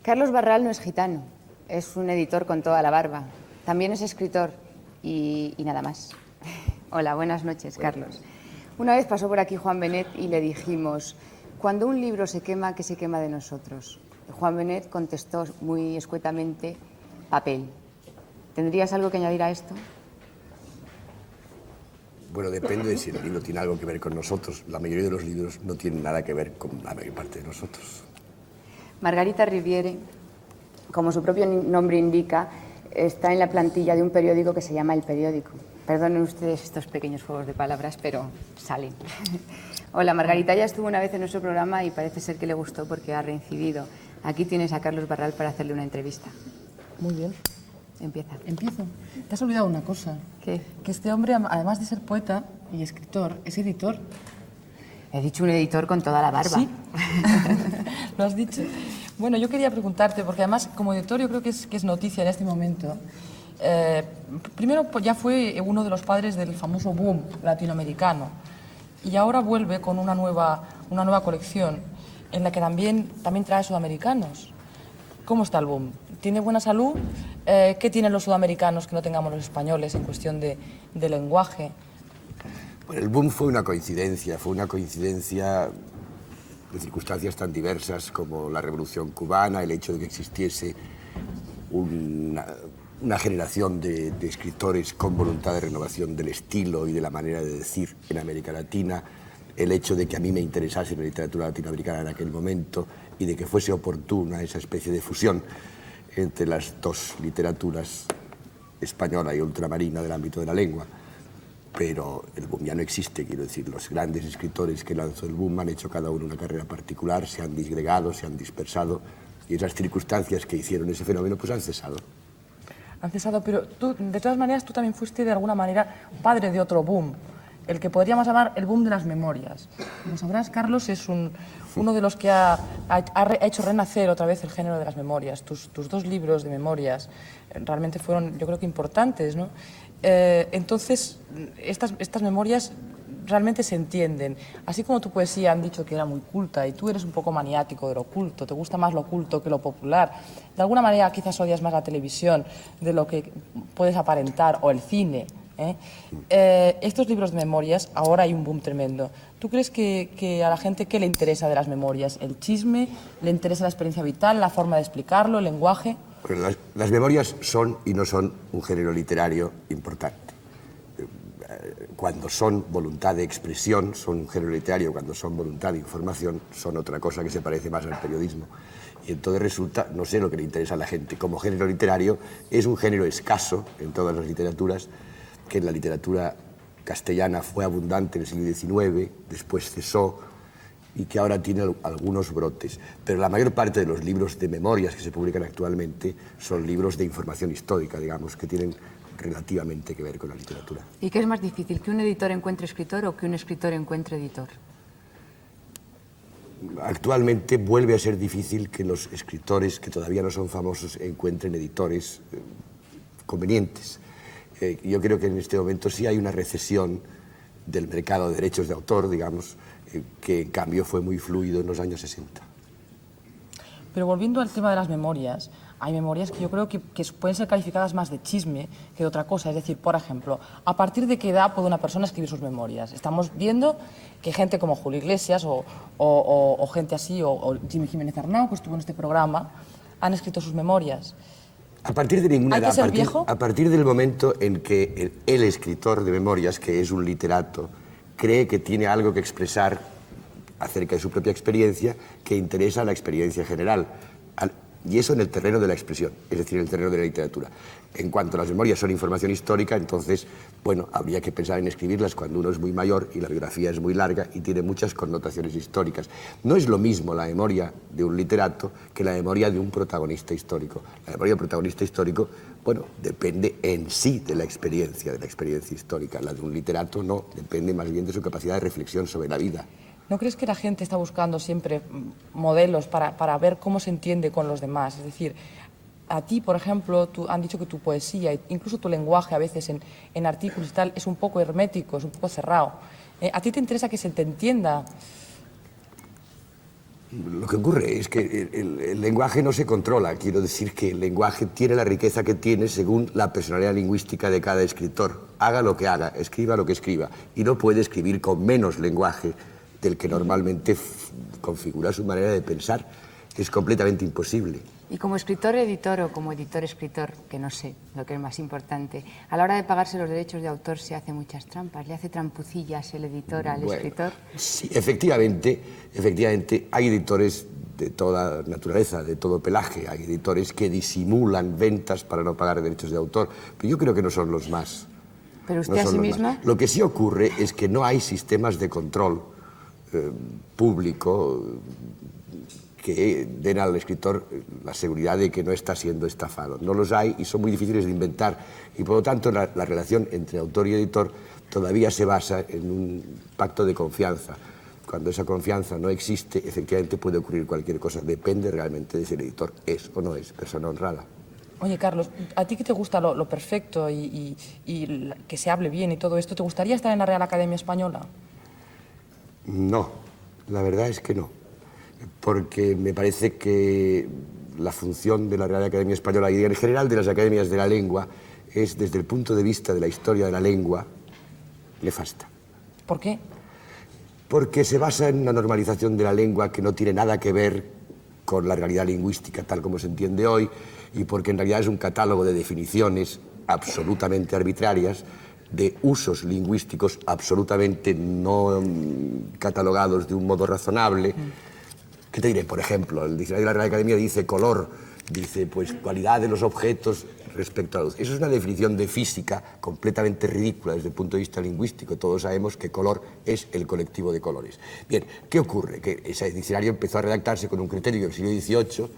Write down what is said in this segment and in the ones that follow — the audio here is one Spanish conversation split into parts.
Carlos Barral no es gitano, es un editor con toda la barba. También es escritor y nada más. Hola, buenas noches, Carlos. Una vez pasó por aquí Juan Benet y le dijimos, cuando un libro se quema, ¿qué se quema de nosotros? Juan Benet contestó muy escuetamente, papel. ¿Tendrías algo que añadir a esto? Bueno, depende de si el libro tiene algo que ver con nosotros. La mayoría de los libros no tienen nada que ver con la mayor parte de nosotros. Margarita Riviere, como su propio nombre indica, está en la plantilla de un periódico que se llama El Periódico. Perdonen ustedes estos pequeños juegos de palabras, pero salen. Hola, Margarita ya estuvo una vez en nuestro programa y parece ser que le gustó porque ha reincidido. Aquí tienes a Carlos Barral para hacerle una entrevista. Muy bien. Empieza. Empiezo. Te has olvidado una cosa. ¿Qué? Que este hombre, además de ser poeta y escritor, es editor. He dicho un editor con toda la barba. Sí, lo has dicho. Bueno, yo quería preguntarte, porque además como editor yo creo que es noticia en este momento. Primero pues, ya fue uno de los padres del famoso boom latinoamericano y ahora vuelve con una nueva colección en la que también trae sudamericanos. ¿Cómo está el boom? ¿Tiene buena salud? ¿Qué tienen los sudamericanos que no tengamos los españoles en cuestión de lenguaje? Bueno, el boom fue una coincidencia de circunstancias tan diversas como la Revolución Cubana, el hecho de que existiese una generación de escritores con voluntad de renovación del estilo y de la manera de decir en América Latina, el hecho de que a mí me interesase la literatura latinoamericana en aquel momento y de que fuese oportuna esa especie de fusión entre las dos literaturas, española y ultramarina, del ámbito de la lengua. Pero el boom ya no existe, quiero decir, los grandes escritores que lanzó el boom han hecho cada uno una carrera particular, se han disgregado, se han dispersado, y esas circunstancias que hicieron ese fenómeno pues han cesado. Han cesado, pero tú, de todas maneras, tú también fuiste de alguna manera padre de otro boom, el que podríamos llamar el boom de las memorias. Como sabrás, Carlos es uno de los que ha hecho renacer otra vez el género de las memorias. Tus dos libros de memorias realmente fueron, yo creo que importantes, ¿no? Entonces, estas memorias realmente se entienden. Así como tu poesía han dicho que era muy culta y tú eres un poco maniático de lo oculto, te gusta más lo oculto que lo popular, de alguna manera quizás odias más la televisión de lo que puedes aparentar, o el cine. Estos libros de memorias, ahora hay un boom tremendo. ¿Tú crees que a la gente qué le interesa de las memorias? ¿El chisme? ¿Le interesa la experiencia vital, la forma de explicarlo, el lenguaje? Bueno, las memorias son y no son un género literario importante. Cuando son voluntad de expresión, son un género literario; cuando son voluntad de información, son otra cosa que se parece más al periodismo. Y entonces resulta, no sé lo que le interesa a la gente. Como género literario, es un género escaso en todas las literaturas, que en la literatura castellana fue abundante en el siglo XIX, después cesó, y que ahora tiene algunos brotes. Pero la mayor parte de los libros de memorias que se publican actualmente son libros de información histórica, digamos, que tienen relativamente que ver con la literatura. ¿Y qué es más difícil, que un editor encuentre escritor o que un escritor encuentre editor? Actualmente vuelve a ser difícil que los escritores que todavía no son famosos encuentren editores convenientes. Yo creo que en este momento sí hay una recesión del mercado de derechos de autor, digamos, que en cambio fue muy fluido en los años 60. Pero volviendo al tema de las memorias, hay memorias que yo creo que pueden ser calificadas más de chisme que de otra cosa. Es decir, por ejemplo, ¿a partir de qué edad puede una persona escribir sus memorias? Estamos viendo que gente como Julio Iglesias o gente así, o Jimmy Jiménez Arnau, que estuvo en este programa, han escrito sus memorias. A partir de ninguna edad, ¿Hay que ser viejo? A partir del momento en que el escritor de memorias, que es un literato, cree que tiene algo que expresar acerca de su propia experiencia que interesa a la experiencia general. Y eso en el terreno de la expresión, es decir, en el terreno de la literatura. En cuanto a las memorias son información histórica, entonces, bueno, habría que pensar en escribirlas cuando uno es muy mayor y la biografía es muy larga y tiene muchas connotaciones históricas. No es lo mismo la memoria de un literato que la memoria de un protagonista histórico. La memoria de un protagonista histórico, bueno, depende en sí de la experiencia histórica. La de un literato no, depende más bien de su capacidad de reflexión sobre la vida. ¿No crees que la gente está buscando siempre modelos para ver cómo se entiende con los demás? Es decir, a ti, por ejemplo, han dicho que tu poesía, incluso tu lenguaje a veces en artículos y tal, es un poco hermético, es un poco cerrado. ¿A ti te interesa que se te entienda? Lo que ocurre es que el lenguaje no se controla. Quiero decir que el lenguaje tiene la riqueza que tiene según la personalidad lingüística de cada escritor. Haga lo que haga, escriba lo que escriba. Y no puede escribir con menos lenguaje del que normalmente configura su manera de pensar. Es completamente imposible. Y como escritor-editor o como editor-escritor, que no sé lo que es más importante, a la hora de pagarse los derechos de autor se hace muchas trampas, le hace trampucillas el editor al escritor. Sí, efectivamente, hay editores de toda naturaleza, de todo pelaje, hay editores que disimulan ventas para no pagar derechos de autor, pero yo creo que no son los más. ¿Pero usted a sí misma? Lo que sí ocurre es que no hay sistemas de control público que den al escritor la seguridad de que no está siendo estafado. No los hay y son muy difíciles de inventar. Y por lo tanto la relación entre autor y editor todavía se basa en un pacto de confianza. Cuando esa confianza no existe, efectivamente puede ocurrir cualquier cosa. Depende realmente de si el editor es o no es persona honrada. Oye, Carlos, ¿a ti que te gusta lo perfecto y que se hable bien y todo esto, te gustaría estar en la Real Academia Española? No, la verdad es que no. Porque me parece que la función de la Real Academia Española y en general de las academias de la lengua es, desde el punto de vista de la historia de la lengua, nefasta. ¿Por qué? Porque se basa en una normalización de la lengua que no tiene nada que ver con la realidad lingüística tal como se entiende hoy, y porque en realidad es un catálogo de definiciones absolutamente arbitrarias, de usos lingüísticos absolutamente no catalogados de un modo razonable. ¿Qué te diré? Por ejemplo, el diccionario de la Real Academia dice color, dice pues cualidad de los objetos respecto a luz. Eso es una definición de física completamente ridícula desde el punto de vista lingüístico. Todos sabemos que color es el colectivo de colores. Bien, ¿qué ocurre? Que ese diccionario empezó a redactarse con un criterio del siglo XVIII,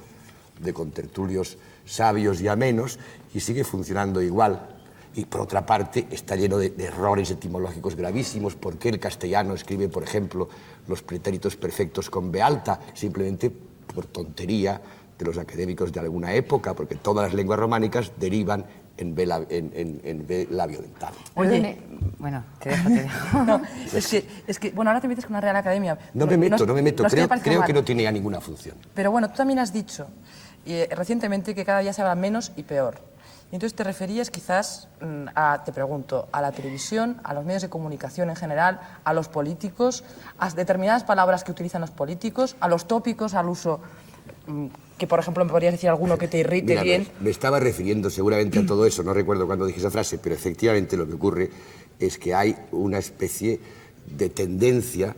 de contertulios sabios y amenos, y sigue funcionando igual. Y por otra parte está lleno de errores etimológicos gravísimos. ¿Por qué el castellano escribe, por ejemplo, los pretéritos perfectos con B alta? Simplemente por tontería de los académicos de alguna época, porque todas las lenguas románicas derivan en B labio dentado. Oye, bueno, te dejo. No, es que, bueno, ahora te metes con la Real Academia. No me meto. Creo que no tiene ya ninguna función. Pero bueno, tú también has dicho recientemente que cada día se habla menos y peor. Y entonces te referías quizás, te pregunto, a la televisión, a los medios de comunicación en general, a los políticos, a determinadas palabras que utilizan los políticos, a los tópicos, al uso, que por ejemplo me podrías decir alguno que te irrite. Mira, bien. Me estaba refiriendo seguramente a todo eso, no recuerdo cuándo dije esa frase, pero efectivamente lo que ocurre es que hay una especie de tendencia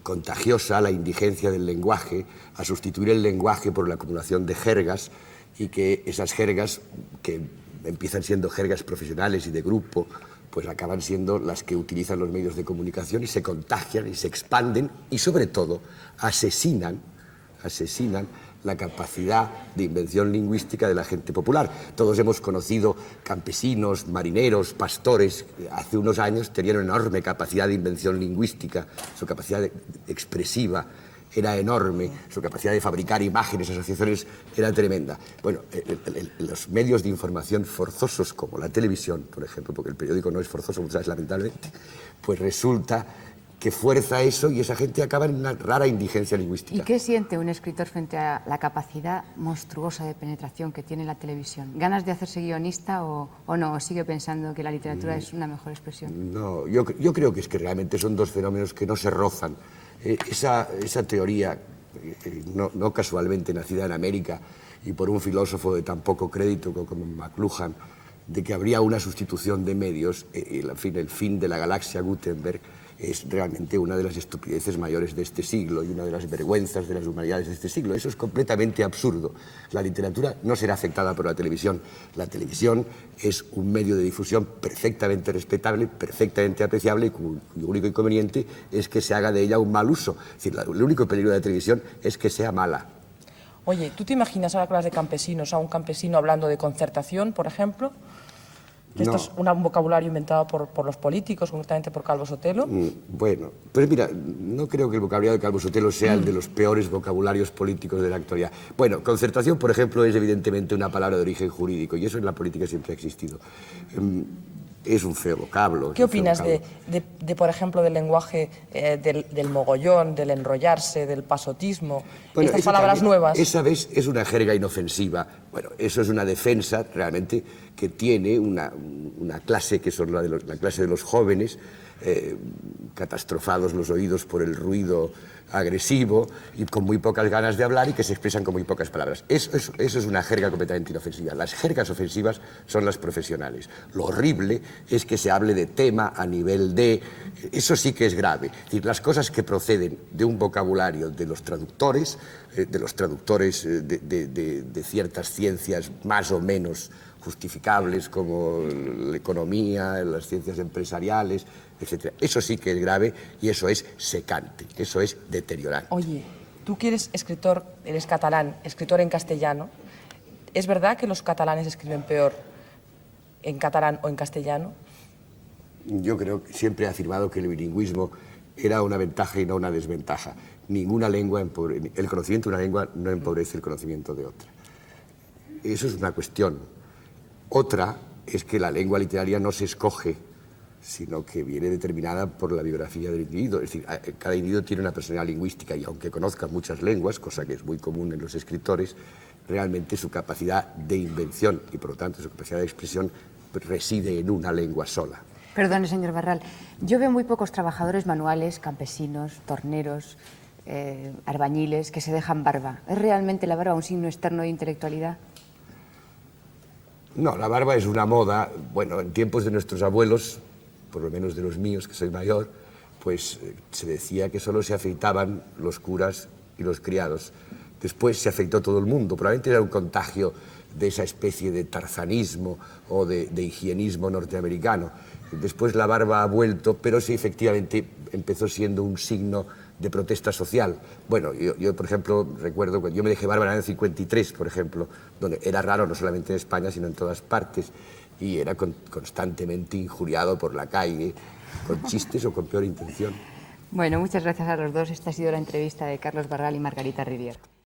contagiosa a la indigencia del lenguaje, a sustituir el lenguaje por la acumulación de jergas, y que esas jergas, que empiezan siendo jergas profesionales y de grupo, pues acaban siendo las que utilizan los medios de comunicación y se contagian y se expanden y sobre todo asesinan la capacidad de invención lingüística de la gente popular. Todos hemos conocido campesinos, marineros, pastores, que hace unos años tenían una enorme capacidad de invención lingüística, su capacidad expresiva era enorme, su capacidad de fabricar imágenes, asociaciones, era tremenda. Bueno, los medios de información forzosos, como la televisión, por ejemplo, porque el periódico no es forzoso, muchas veces, lamentablemente, pues resulta que fuerza eso y esa gente acaba en una rara indigencia lingüística. ¿Y qué siente un escritor frente a la capacidad monstruosa de penetración que tiene la televisión? ¿Ganas de hacerse guionista o no? ¿O sigue pensando que la literatura es una mejor expresión? No, yo creo que es que realmente son dos fenómenos que no se rozan. Esa teoría, no casualmente nacida en América y por un filósofo de tan poco crédito como McLuhan, de que habría una sustitución de medios, el fin de la galaxia Gutenberg, es realmente una de las estupideces mayores de este siglo y una de las vergüenzas de las humanidades de este siglo. Eso es completamente absurdo. La literatura no será afectada por la televisión. La televisión es un medio de difusión perfectamente respetable, perfectamente apreciable, y cuyo único inconveniente es que se haga de ella un mal uso. Es decir, el único peligro de la televisión es que sea mala. Oye, ¿tú te imaginas ahora que hablas de campesinos, a un campesino hablando de concertación, por ejemplo? Esto es un vocabulario inventado por los políticos, concretamente por Calvo Sotelo. Bueno, pues mira, no creo que el vocabulario de Calvo Sotelo sea el de los peores vocabularios políticos de la actualidad. Bueno, concertación, por ejemplo, es evidentemente una palabra de origen jurídico y eso en la política siempre ha existido. es un feo vocablo. ¿Qué opinas por ejemplo, del lenguaje del mogollón, del enrollarse, del pasotismo, bueno, estas palabras nuevas? Esa vez es una jerga inofensiva. Bueno, eso es una defensa realmente que tiene una clase que son la clase de los jóvenes, catastrofados los oídos por el ruido agresivo y con muy pocas ganas de hablar y que se expresan con muy pocas palabras. Eso es una jerga completamente inofensiva. Las jergas ofensivas son las profesionales. Lo horrible es que se hable de tema a nivel de... Eso sí que es grave. Es decir, las cosas que proceden de un vocabulario de los traductores de ciertas ciencias más o menos justificables como la economía, las ciencias empresariales, etc. Eso sí que es grave y eso es secante, eso es deteriorante. Oye, tú que eres escritor, eres catalán, escritor en castellano, ¿es verdad que los catalanes escriben peor en catalán o en castellano? Yo creo que siempre he afirmado que el bilingüismo era una ventaja y no una desventaja. Ninguna lengua, el conocimiento de una lengua no empobrece el conocimiento de otra. Eso es una cuestión. Otra es que la lengua literaria no se escoge, sino que viene determinada por la biografía del individuo. Es decir, cada individuo tiene una personalidad lingüística y aunque conozca muchas lenguas, cosa que es muy común en los escritores, realmente su capacidad de invención y por lo tanto su capacidad de expresión reside en una lengua sola. Perdone, señor Barral, yo veo muy pocos trabajadores manuales, campesinos, torneros, albañiles que se dejan barba. ¿Es realmente la barba un signo externo de intelectualidad? No, la barba es una moda. Bueno, en tiempos de nuestros abuelos, por lo menos de los míos, que soy mayor, pues se decía que solo se afeitaban los curas y los criados. Después se afeitó todo el mundo. Probablemente era un contagio de esa especie de tarzanismo o de higienismo norteamericano. Después la barba ha vuelto, pero sí, efectivamente, empezó siendo un signo de protesta social. Bueno, yo por ejemplo, recuerdo cuando yo me dejé barba en el año 53, por ejemplo, donde era raro no solamente en España, sino en todas partes, y era constantemente injuriado por la calle, con chistes o con peor intención. Bueno, muchas gracias a los dos. Esta ha sido la entrevista de Carlos Barral y Margarita Rivière.